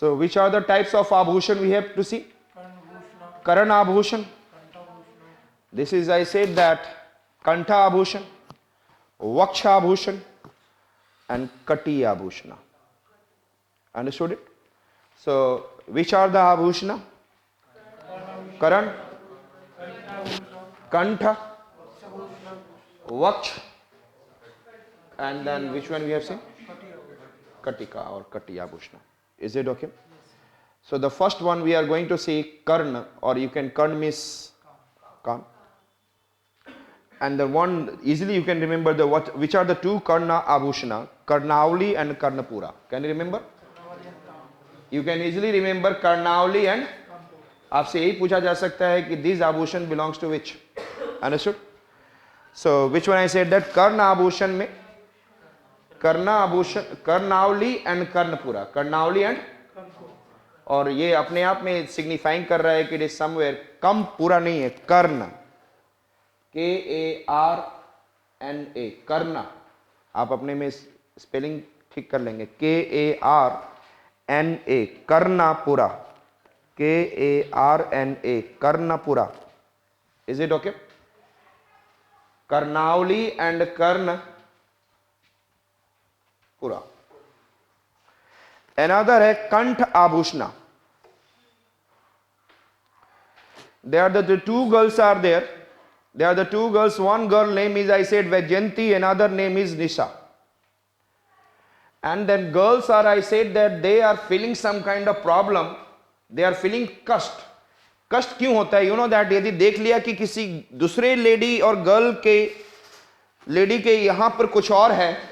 So which are the types of abhushan we have to see? Karana abhushan. This is, I said that, kantha abhushan, vaksha abhushan and kati abhushana. Understood it? So which are the abhushana? Karan, kantha, vaksh, and then which one we have seen? Katika or kati abhushana. Is it okay? So the first one we are going to see karna, or you can karn means kan. And the one easily you can remember the which are the two karna abhushana, karnavali and karnapura. Can you remember? You can easily remember karnavali and आपसे यही पूछा जा सकता है कि these abhushan belongs to which? Understood? So which one I said that karna abhushan में karna abhushan, karnavali and karnapura, karnavali and, और ये अपने आप में सिग्निफाइंग कर रहा है कि इट इज समवेयर, कम पूरा नहीं है, कर्ण, KARNA, करना, आप अपने में स्पेलिंग ठीक कर लेंगे, KARNA, कर्णापुरा, KARNA, कर्णापुरा. Is it okay? कर्णावली एंड कर्णपुरा. Another है कंठ आभूषणा. There are the two girls are there. There are the two girls. One girl name is, I said, Vajayanti. Another name is Nisha. And then girls are, I said that they are feeling some kind of problem. They are feeling कष्ट. कष्ट क्यों होता है? You know that यदि देख लिया कि किसी दूसरे लेडी और गर्ल के लेडी के यहां पर कुछ और है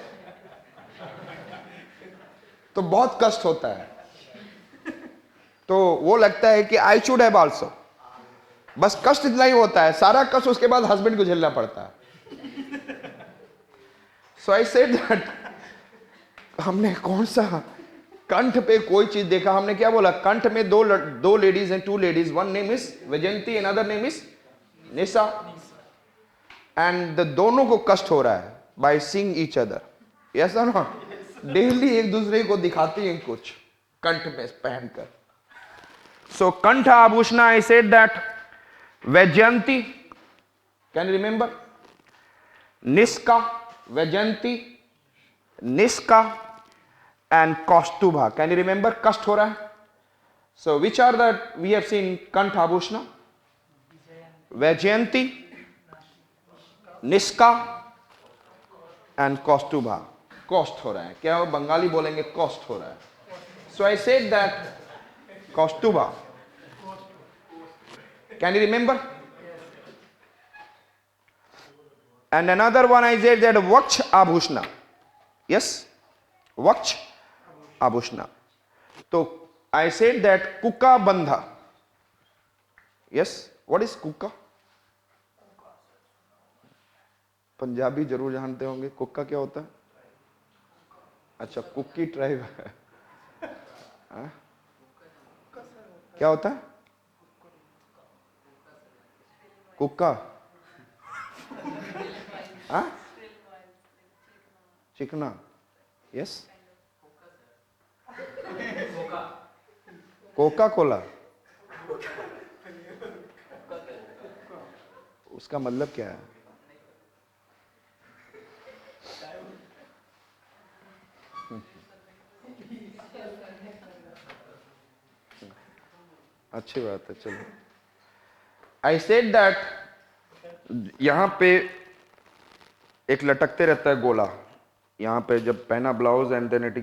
तो बहुत कष्ट होता है. तो वो लगता है कि आई शुड हैव आल्सो. बस कष्ट इतना ही होता है, सारा कष्ट उसके बाद हस्बैंड को झेलना पड़ता है. सो आई सेड दैट, हमने कौन सा कंठ पे कोई चीज देखा, हमने क्या बोला, कंठ में दो लेडीज हैं, two ladies, one name is Vaijayanti, another name is Nisha. And दोनों को कष्ट हो रहा है by seeing each other. Yes और नॉट? डेली एक दूसरे को दिखाती हैं कुछ कंठ में पहनकर. सो कंठ आभूषणा, आई सेड दैट वैजयंती, कैन यू रिमेंबर? निष्का, वैजयंती, निष्का एंड कौस्तुभा. Can you remember? कष्ट हो रहा है. So which are the we have seen कंठ आभूषणा? वैजयंती, निष्का एंड कौस्तुभा. कॉस्ट हो रहा है. क्या वो बंगाली बोलेंगे? कॉस्ट हो रहा है. सो आई सेड दैट कौस्तुभा. Can you remember? And another one I said that वक्ष आभूषणा. यस, वक्ष आभूषणा. तो आई सेड दैट कुका बंधा. यस, व्हाट इज कुका? पंजाबी जरूर जानते होंगे. कुक्का क्या होता है? अच्छा, कुकी ट्राइब है. क्या होता है कुक्का? चिकना. Yes, Coca Cola. उसका मतलब क्या है? अच्छी बात है. चलो, आई सेड दैट यहां पे एक लटकते रहता है गोला, यहां पे जब पहना ब्लाउज एंड देन इट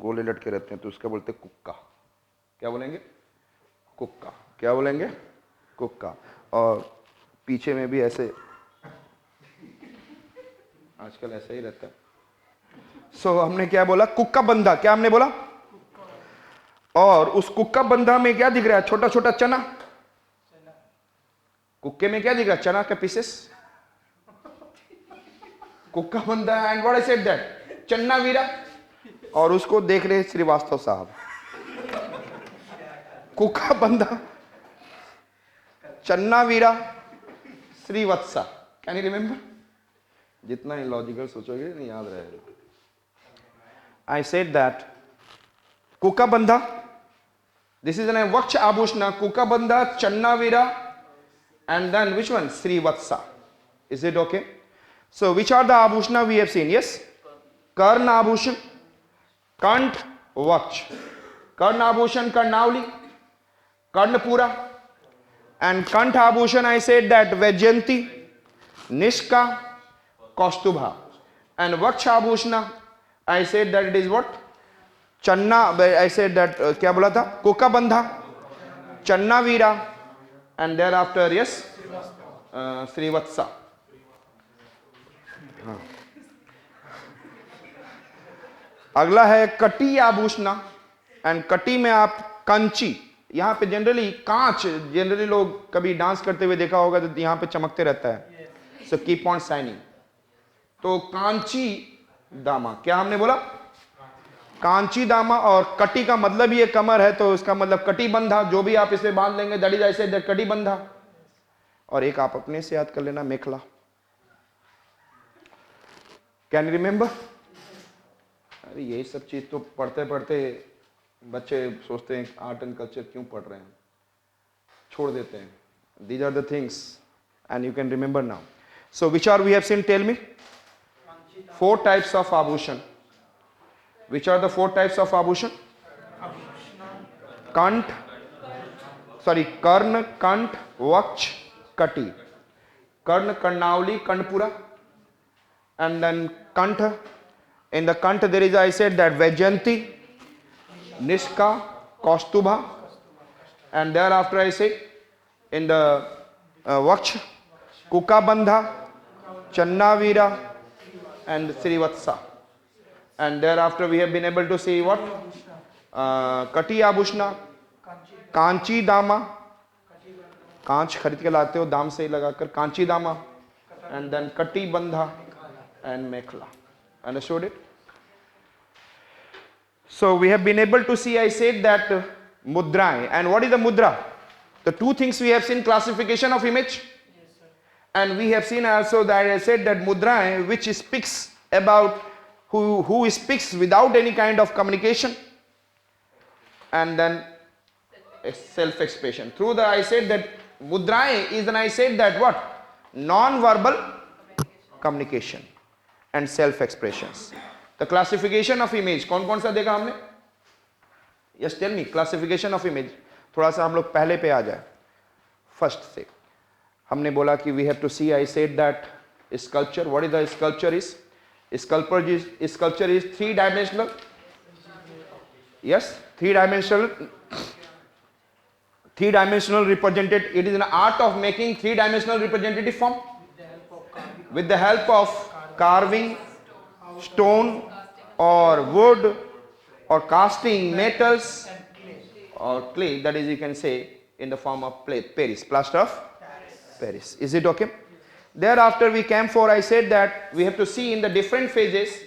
गोले लटके रहते हैं तो उसका बोलते हैं कुक्का. क्या बोलेंगे? कुक्का. क्या बोलेंगे? कुक्का. और पीछे में भी ऐसे आजकल ऐसा ही रहता है. सो हमने क्या बोला? कुक्का बंधा. क्या हमने बोला? और उस कुक्का बंधा में क्या दिख रहा है? छोटा छोटा चना. कुक्के में क्या दिख रहा है? चना के पीसेस. कुक्का बंधा. And what I said that चन्ना वीरा. और उसको देख रहे श्रीवास्तव साहब. कुक्का बंधा, चन्ना वीरा, श्रीवत्सा. Can you remember? जितना ही लॉजिकल सोचोगे नहीं याद रहेगा. आई सेड दैट कुक्का बंधा This is an Vaksh Abhushna, Kukabandha, Channavira, and then which one? Srivatsa. Is it okay? So which are the Abhushna we have seen? Yes? Karna Abhushan, Kant, Vaksh. Karna Abhushan, Karnavli, Karnapura, and Kant Abhushan I said that Vajayanti, Nishka, Kaustubha. And Vaksh Abhushna I said that it is what? Channa, I said that क्या बोला था? Kukabandha, Channavira, and thereafter yes, Srivatsa. अगला है कटी आभूषणा, and कटी में आप कंची, यहाँ पे जनरली कांच, जनरली लोग कभी डांस करते हुए देखा होगा तो यहाँ पे चमकते रहता है, सो कीप ऑन शाइनिंग. तो कांची दामा, क्या हमने बोला? कांची दामा. और कटी का मतलब ये कमर है, तो इसका मतलब कटी बंधा, जो भी आप इसे बांध लेंगे that is I said that कटी बंधा. और एक आप अपने से याद कर लेना, मेखला. Can you remember? अरे यही सब चीज तो पढ़ते पढ़ते बच्चे सोचते हैं आर्ट एंड कल्चर क्यों पढ़ रहे हैं, छोड़ देते हैं. These are the things and you can remember now. So which are we have seen? Tell me. 4 types of abhushan. Which are the 4 types of abhushan? Kant, sorry, Karna, Kant, Vaksh, Kati. Karna, Karnavli, Karnapura, and then Kantha. In the Kantha there is, I said that Vajayanti, Nishka, Kaustubha, and thereafter I say in the Vaksh, Kukabandha, Channavira, and Srivatsa. And thereafter we have been able to see what? Kati Abhushna, Kanchi Dama, कांच खरीद के लाते हो दाम से ही लगाकर, कांची दामा, and then Kati Bandha and Mekhla. Understood it? So we have been able to see, I said that mudra. And what is the mudra? The 2 things we have seen: classification of image. Yes, sir. And we have seen also that I said that mudra, which speaks about who speaks without any kind of communication, and then self-expression. Through the, I said that mudra is, and I said that what? Non-verbal communication and self-expressions. The classification of image, कौन-कौन सा देखा हमने? Yes, tell me, classification of image. थोड़ा सा हम लोग पहले पे आ जाए. First से हमने बोला कि we have to see, I said that sculpture. What is the sculpture is? Sculpture is 3-dimensional. Yes, 3-dimensional. 3-dimensional represented. It is an art of making 3-dimensional representative form with the help of carving, stone or wood or casting metals or clay, that is you can say in the form of Paris, plaster of Paris. Is it okay? Thereafter we came for, I said that we have to see in the different phases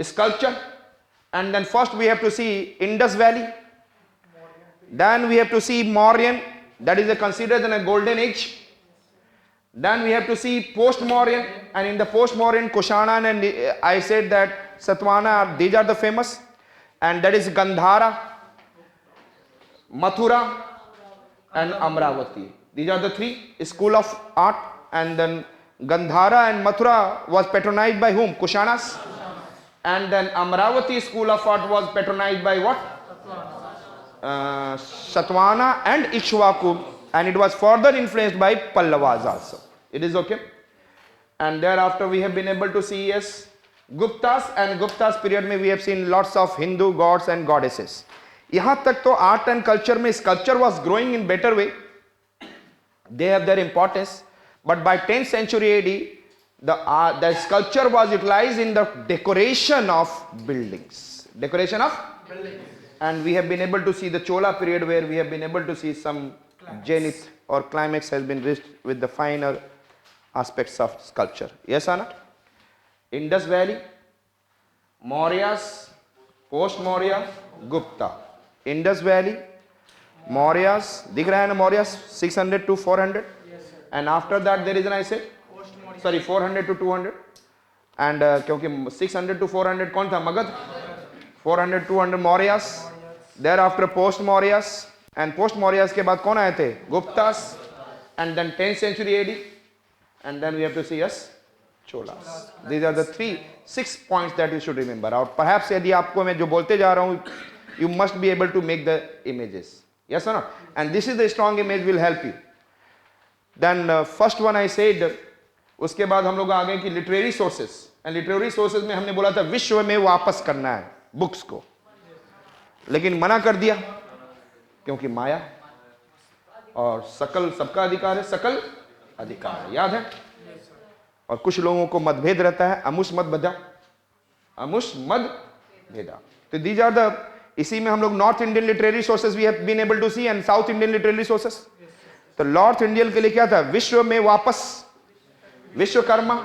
sculpture, and then first we have to see Indus Valley, then we have to see Mauryan, that is considered in a golden age. Then we have to see post-Mauryan, and in the post-Mauryan, Kushanan and I said that Satavahana, these are the famous, and that is Gandhara, Mathura and Amravati. These are the 3 school of art, and then Gandhara and Mathura was patronized by whom? Kushanas. And then Amravati school of art was patronized by what? Satavahana and Ikshvaku, and it was further influenced by Pallavas also. It is okay? And thereafter we have been able to see, yes, Guptas, and Guptas period में we have seen lots of Hindu gods and goddesses. यहाँ तक तो art and culture में sculpture was growing in better way. They have their importance, but by 10th century AD, the sculpture was utilized in the decoration of buildings. Decoration of buildings. And we have been able to see the Chola period where we have been able to see some zenith or climax has been reached with the finer aspects of sculpture. Yes, Anna? Indus Valley, Mauryas, post-Maurya, Gupta. Indus Valley, Mauryas, दिख रहा है ना Mauryas 600 to 400, and after that there is an, I said, sorry, 400 to 200, and क्योंकि 600 to 400 कौन था? Magadh. 400 200 Mauryas, thereafter post Mauryas, and post Mauryas के बाद कौन आए थे? Guptas, and then 10th century AD, and then we have to see yes, Cholas. These are the 6 points that you should remember. और perhaps यदि आपको मैं जो बोलते जा रहा हूँ, you must be able to make the images. Yes or not? And this is the strong image will help you. Then first one I said, उसके बाद हम लोग आ गए कि literary sources, and literary sources में हमने बोला था विश्व में वापस करना है बुक्स को, लेकिन मना कर दिया क्योंकि माया और सकल सबका अधिकार है, सकल अधिकार है, याद है। और कुछ लोगों को मतभेद रहता है, अमुष मत भेदा, अमुष मत भेदा। तो दीज आर द, इसी में हम लोग north Indian literary sources we have been able to see and south Indian literary sources. तो नॉर्थ इंडियन के लिए क्या था? विश्व में वापस, विश्वकर्मा,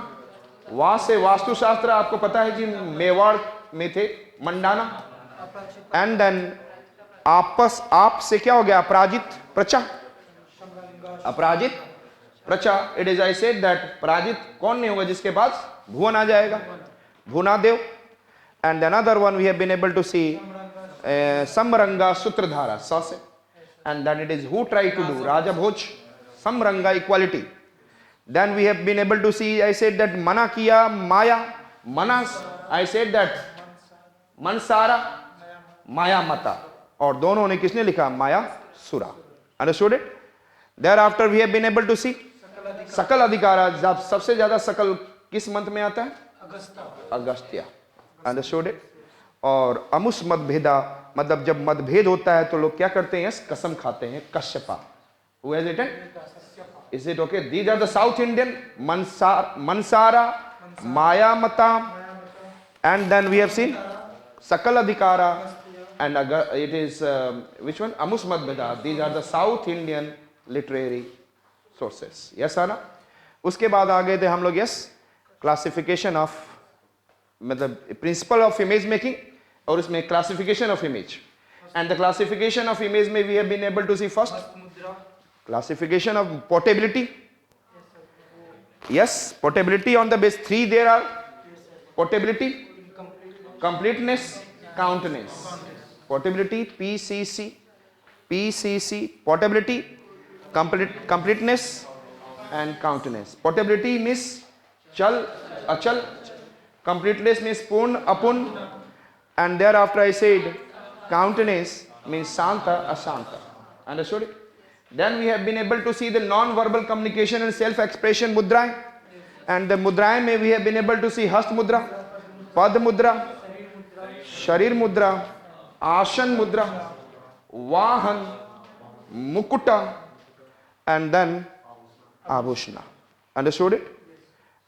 वा से वास्तुशास्त्र, आपको पता है कि मेवाड़ में थे, मंडाना, एंड देन आपस, आप से क्या हो गया? Aparajita Prichha, Aparajita Prichha. It is I said that पराजित कौन नहीं होगा? जिसके पास भुवन आ जाएगा, Bhuvanadeva. And another one we have been able to see Samarangana Sutradhara, स से, and that it is who try to do Raja Bhoj, Samarangana equality. Then we have been able to see, I said that mana kiya maya, manas, I said that mansara, maya mata, और दोनों ने किसने लिखा? माया सुरा। Understood it? Thereafter we have been able to see सकल अधिकारा। जब सबसे ज्यादा सकल किस मंथ में आता है? अगस्त्य। Understood it? और अमुष मतभेदा, मतलब जब मतभेद होता है तो लोग क्या करते हैं? कसम खाते हैं, कश्यपा। Who has written? Is it okay? These are the South Indian, Mansara, Maya Mata, and then we have seen Sakal Adhikara, and it is which one? Amus Madbeda. These are the South Indian literary sources. Yes or no? उसके बाद आ गए थे हम लोग, yes, classification of, मतलब principle of image making, और इसमें classification of image, and the classification of image में we have been able to see first classification of portability. Yes, portability on the base 3 there are: portability, completeness, countness. Portability, PCC, portability, completeness and countness. Portability means chal, achal. Completeness means purn, apun. And thereafter I said countness means santa, asanta. Understood it? Then we have been able to see the non-verbal communication and self-expression mudra, and the mudra mein we have been able to see hast mudra, pad mudra, sharir mudra, ashan mudra, vahan, mukuta, and then abhushna. Understood it?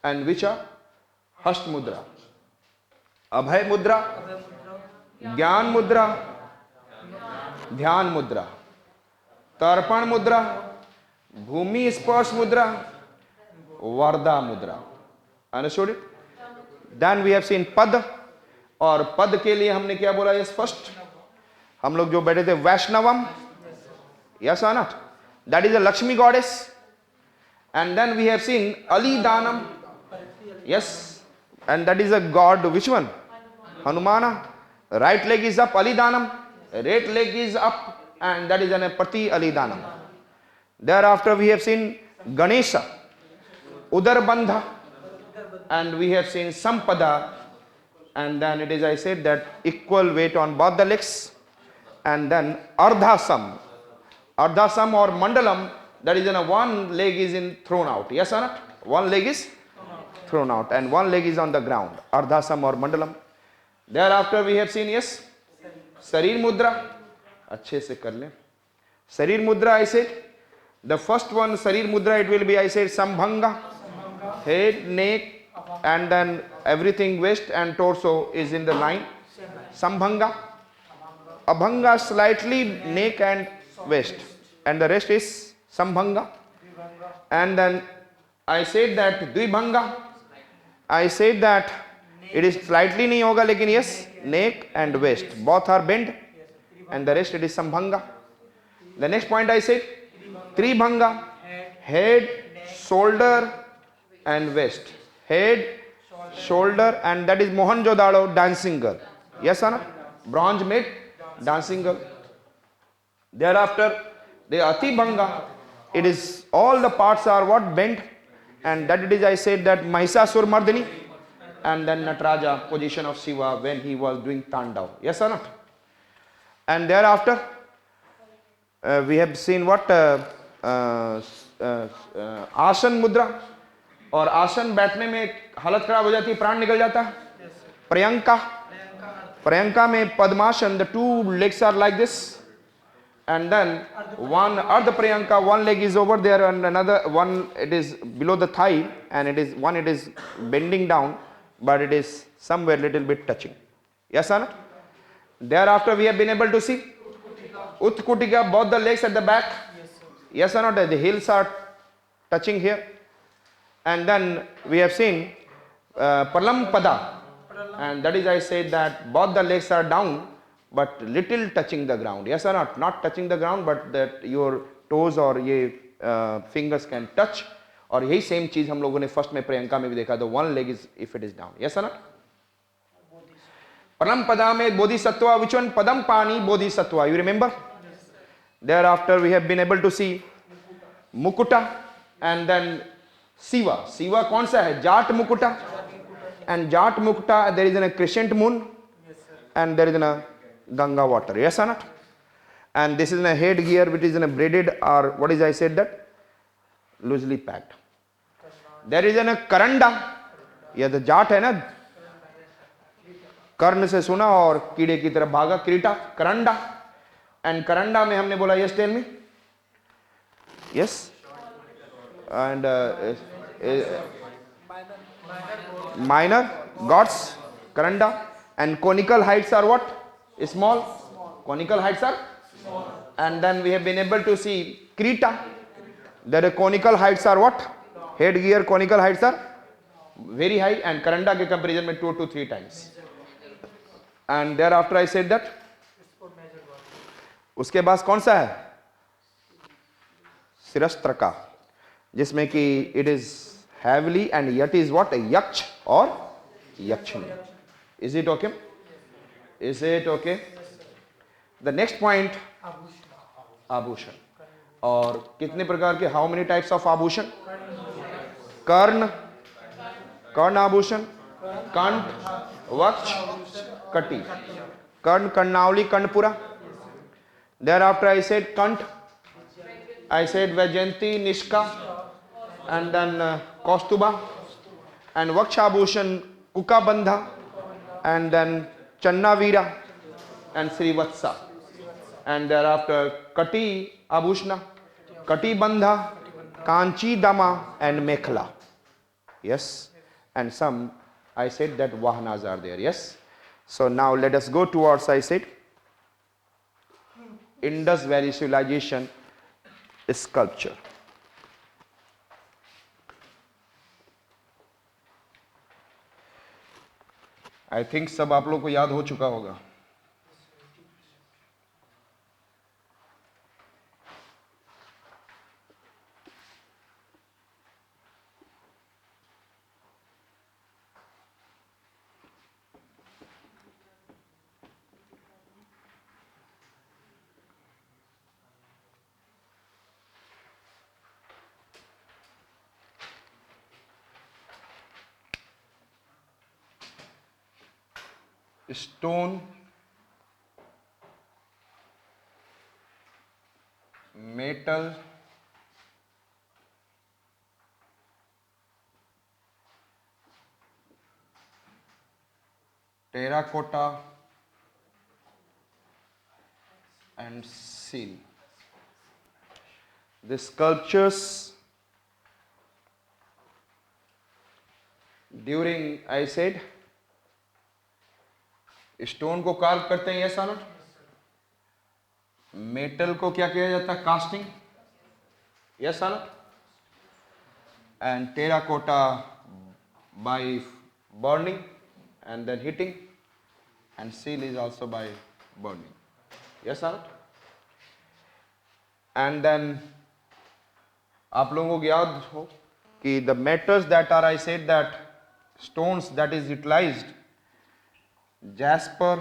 And which are hast mudra, abhay mudra, ज्ञान मुद्रा, ध्यान मुद्रा, तर्पण मुद्रा, भूमि स्पर्श mudra, varada mudra. Understood it? Then we have seen pada, और पद के लिए हमने क्या बोला? यस, फर्स्ट हम लोग जो बैठे थे वैष्णवम, यस और not, that is a Lakshmi goddess. And then we have seen अलीदानम, yes, and that is a god, which one? Hanumana. Right leg is up, अलीदानम, right leg is up, and that is an Pati Alidanam. Thereafter we have seen Ganesha, Udarbandha, and we have seen Sampada, and then it is, I said that equal weight on both the legs, and then Ardhasam, Ardhasam or Mandalam, that is in one leg is in thrown out. Yes or not? One leg is thrown out and one leg is on the ground. Ardhasam or Mandalam. Thereafter we have seen, yes, Sarir Mudra. अच्छे से कर लें। शरीर मुद्रा, I said the first one शरीर मुद्रा, it will be, I said, Sambhanga, head, neck, and then everything waist and torso is in the line. Sambhanga. Abhanga slightly neck and waist, and the rest is Sambhanga. And then I said that Dvibhanga, I said that it is slightly नहीं होगा, लेकिन yes, neck and waist both are bent, and the rest it is Sambhanga. The next point I said Tribhanga, head, shoulder and waist. Head, shoulder, and that is Mohenjo-daro dancing girl. Yes or no? Bronze made dancing girl. Thereafter, the Atibhanga, it is all the parts are what bent, and that it is I said that Mahishasur Mardini, and then Nataraja, position of Shiva when he was doing Tandav. Yes or not? And thereafter, we have seen what आसन मुद्रा, और आसन बैठने में हालत खराब हो जाती है, प्राण निकल जाता है. Priyanka, Priyanka में पद्मासन, the two legs are like this, and then one Ardha Priyanka, one leg is over there and another one it is below the thigh, and it is one it is bending down, but it is somewhere little bit touching. Yes or not? Thereafter we have been able to see Utkutika, both the legs at the back. Yes or not? The heels are touching here. And then we have seen Pralampada, and that is I said that both the legs are down but little touching the ground. Yes or not? Not touching the ground, but that your toes or ये fingers can touch. और यही same चीज हम लोगों ने first में प्रियंका में भी देखा, the one leg is if it is down. Yes or not? Pralampada में bodhisattva, which one? Padam Pani bodhisattva, you remember? Thereafter we have been able to see Mukuta, and then Shiva. Shiva कौन सा है? Jat Mukuta. And Jat Mukuta, there is a crescent moon, and there is a Ganga water. Yes or not? And this is a head gear which is in a braided, or what is I said that? Loosely packed. There is a Karanda. यह तो जाट है ना, कर्ण से सुना और कीड़े की तरफ भागा, क्रीटा, करंडा. एंड करंडा में हमने बोला yes tell me, yes, and minor gods, karanda, and conical heights are what? Small. Conical heights are small. And then we have been able to see krita, that the conical heights are what? Headgear conical heights are very high, and karanda ke comparison में 2 to 3 times. And thereafter I said that उसके बाद कौन सा है? शिरस्त्र का, जिसमें कि it is heavily, and yet is what? Yaksh or yakshini. Is it okay? Is it okay? The next point, आभूषण. और कितने प्रकार के, how many types of आभूषण? कर्ण, कर्ण आभूषण, कंठ, वक्ष, कटी. कर्ण, कर्णावली, कर्णपुरा. Thereafter I said कंठ, I said Vaijayanti, Nishka, and then Kaustuba, and Vakshabhushan, Kukabandha, and then Channavira and Srivatsa, and thereafter Kati Abhushna, Kati Bandha, Kanchi Dama, and Mekhla. Yes, and some I said that Vahanas are there. Yes, so now let us go towards, I said, Indus Valley Civilization sculpture. I think सब आप लोग को याद हो चुका होगा. Stone, metal, terracotta, and seal. The sculptures during, I said, stone को curve करते हैं, ऐसा ना. मेटल को क्या किया जाता है? कास्टिंग. यस ना. And terracotta by burning and then heating, and seal is also by burning. Yes ना. एंड देन आप लोगों को याद हो कि the metals that are, I said that stones that is utilised, jasper,